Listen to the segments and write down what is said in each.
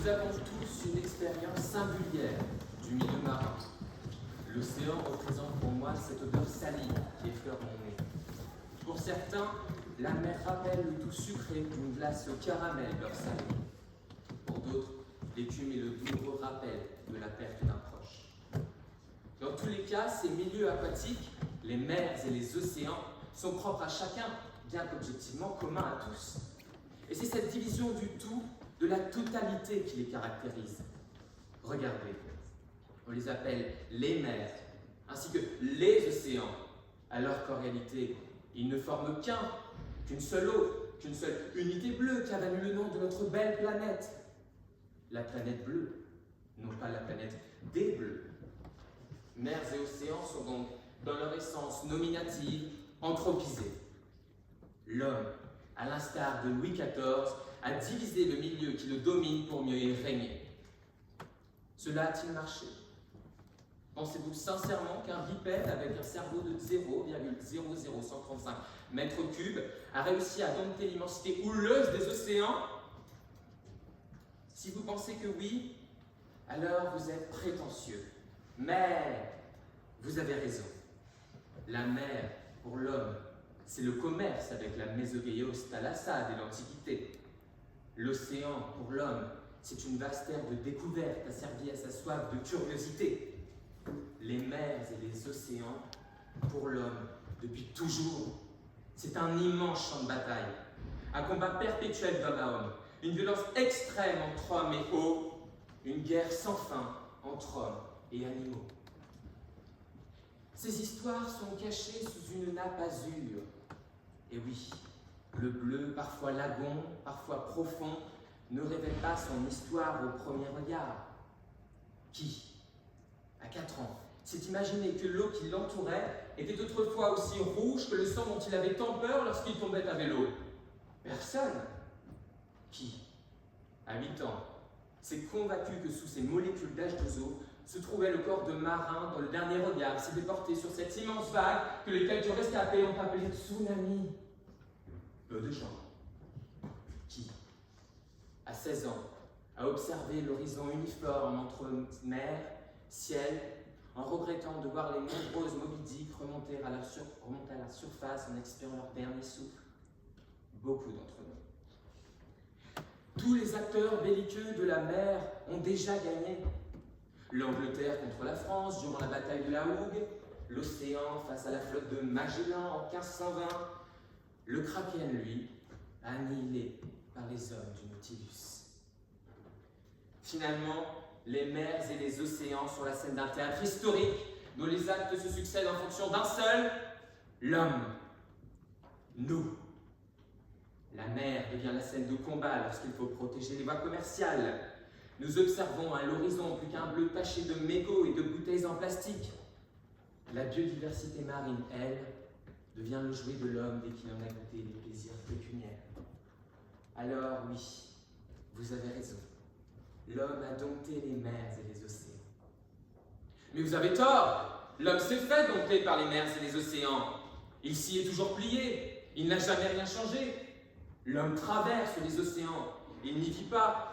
Nous avons tous une expérience singulière du milieu marin. L'océan représente pour moi cette odeur salée qui effleure mon nez. Pour certains, la mer rappelle le doux sucré d'une glace au caramel beurre salé. Pour d'autres, l'écume est le douloureux rappel de la perte d'un proche. Dans tous les cas, ces milieux aquatiques, les mers et les océans, sont propres à chacun, bien qu'objectivement communs à tous. Et c'est cette division du tout, de la totalité qui les caractérise. Regardez, on les appelle les mers, ainsi que les océans, alors qu'en réalité, ils ne forment qu'une seule eau, qu'une seule unité bleue qui a valu le nom de notre belle planète. La planète bleue, non pas la planète des bleus. Mers et océans sont donc, dans leur essence nominative, anthropisés. L'homme, à l'instar de Louis XIV, a divisé le milieu qui le domine pour mieux y régner. Cela a-t-il marché? Pensez-vous sincèrement qu'un bipède avec un cerveau de 0,00135 mètres cubes a réussi à dompter l'immensité houleuse des océans? Si vous pensez que oui, alors vous êtes prétentieux. Mais vous avez raison. La mer, pour l'homme, c'est le commerce avec la Mésogeios thalassade et l'Antiquité. L'océan, pour l'homme, c'est une vaste terre de découverte asservie à sa soif de curiosité. Les mers et les océans, pour l'homme, depuis toujours, c'est un immense champ de bataille, un combat perpétuel d'homme à homme, une violence extrême entre hommes et eau, une guerre sans fin entre hommes et animaux. Ces histoires sont cachées sous une nappe azur. Et oui, le bleu, parfois lagon, parfois profond, ne révèle pas son histoire au premier regard. Qui, à 4 ans, s'est imaginé que l'eau qui l'entourait était autrefois aussi rouge que le sang dont il avait tant peur lorsqu'il tombait à vélo? Personne. Qui, à 8 ans, s'est convaincu que sous ces molécules d'H2O se trouvait le corps de marin dont le dernier regard s'était porté sur cette immense vague que les quelques rescapés ont appelée tsunami? Peu de gens. Qui, à 16 ans, a observé l'horizon uniforme entre mer, ciel, en regrettant de voir les nombreuses Moby Dick remonter à la surface en expirant leur dernier souffle? Beaucoup d'entre nous. Tous les acteurs belliqueux de la mer ont déjà gagné. L'Angleterre contre la France durant la bataille de la Hougue, l'océan face à la flotte de Magellan en 1520, le Kraken, lui, annihilé par les hommes du Nautilus. Finalement, les mers et les océans sont la scène d'un théâtre historique dont les actes se succèdent en fonction d'un seul, l'homme. Nous. La mer devient la scène de combat lorsqu'il faut protéger les voies commerciales. Nous observons à l'horizon plus qu'un bleu taché de mégots et de bouteilles en plastique. La biodiversité marine, elle, devient le jouet de l'homme dès qu'il en a goûté les plaisirs pécuniaires. Alors oui, vous avez raison. L'homme a dompté les mers et les océans. Mais vous avez tort. L'homme s'est fait dompter par les mers et les océans. Il s'y est toujours plié. Il n'a jamais rien changé. L'homme traverse les océans. Il n'y vit pas.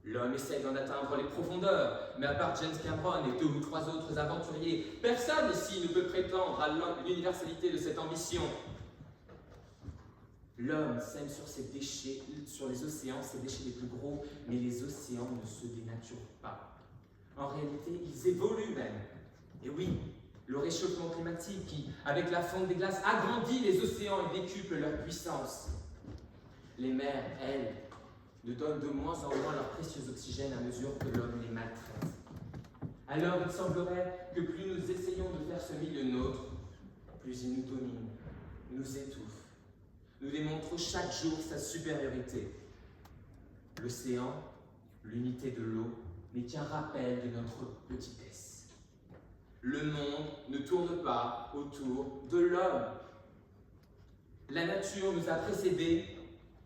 L'homme essaye d'en atteindre les profondeurs, mais à part James Cameron et 2 ou 3 autres aventuriers, personne ici ne peut prétendre à l'universalité de cette ambition. L'homme sème sur ses déchets, sur les océans, ses déchets les plus gros, mais les océans ne se dénaturent pas. En réalité, ils évoluent même. Et oui, le réchauffement climatique qui, avec la fonte des glaces, agrandit les océans et décuple leur puissance. Les mers, elles, ne donnent de moins en moins leur précieux oxygène à mesure que l'homme les maltraite. Alors il semblerait que plus nous essayons de faire ce milieu nôtre, plus il nous domine, nous étouffe, nous démontre chaque jour sa supériorité. L'océan, l'unité de l'eau, n'est qu'un rappel de notre petitesse. Le monde ne tourne pas autour de l'homme. La nature nous a précédés,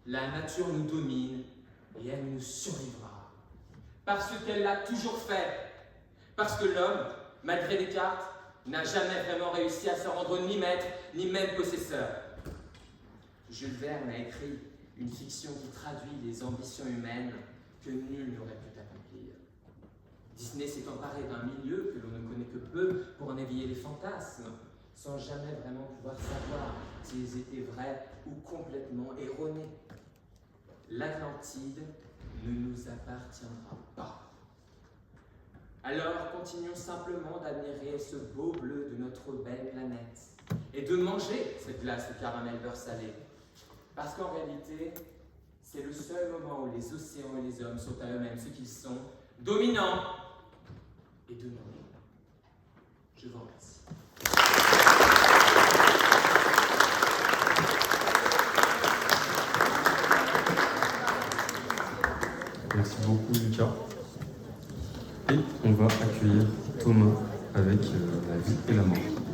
la nature nous domine, et elle nous survivra. Parce qu'elle l'a toujours fait. Parce que l'homme, malgré Descartes, n'a jamais vraiment réussi à se rendre ni maître, ni même possesseur. Jules Verne a écrit une fiction qui traduit les ambitions humaines que nul n'aurait pu atteindre. Disney s'est emparé d'un milieu que l'on ne connaît que peu pour en éveiller les fantasmes, sans jamais vraiment pouvoir savoir s'ils étaient vrais ou complètement erronés. L'Atlantide ne nous appartiendra pas. Alors continuons simplement d'admirer ce beau bleu de notre belle planète et de manger cette glace au caramel beurre salé. Parce qu'en réalité, c'est le seul moment où les océans et les hommes sont à eux-mêmes ce qu'ils sont, dominants et dominés. Je vous remercie. Merci beaucoup Lucas. Et on va accueillir Thomas avec La vie et la mort.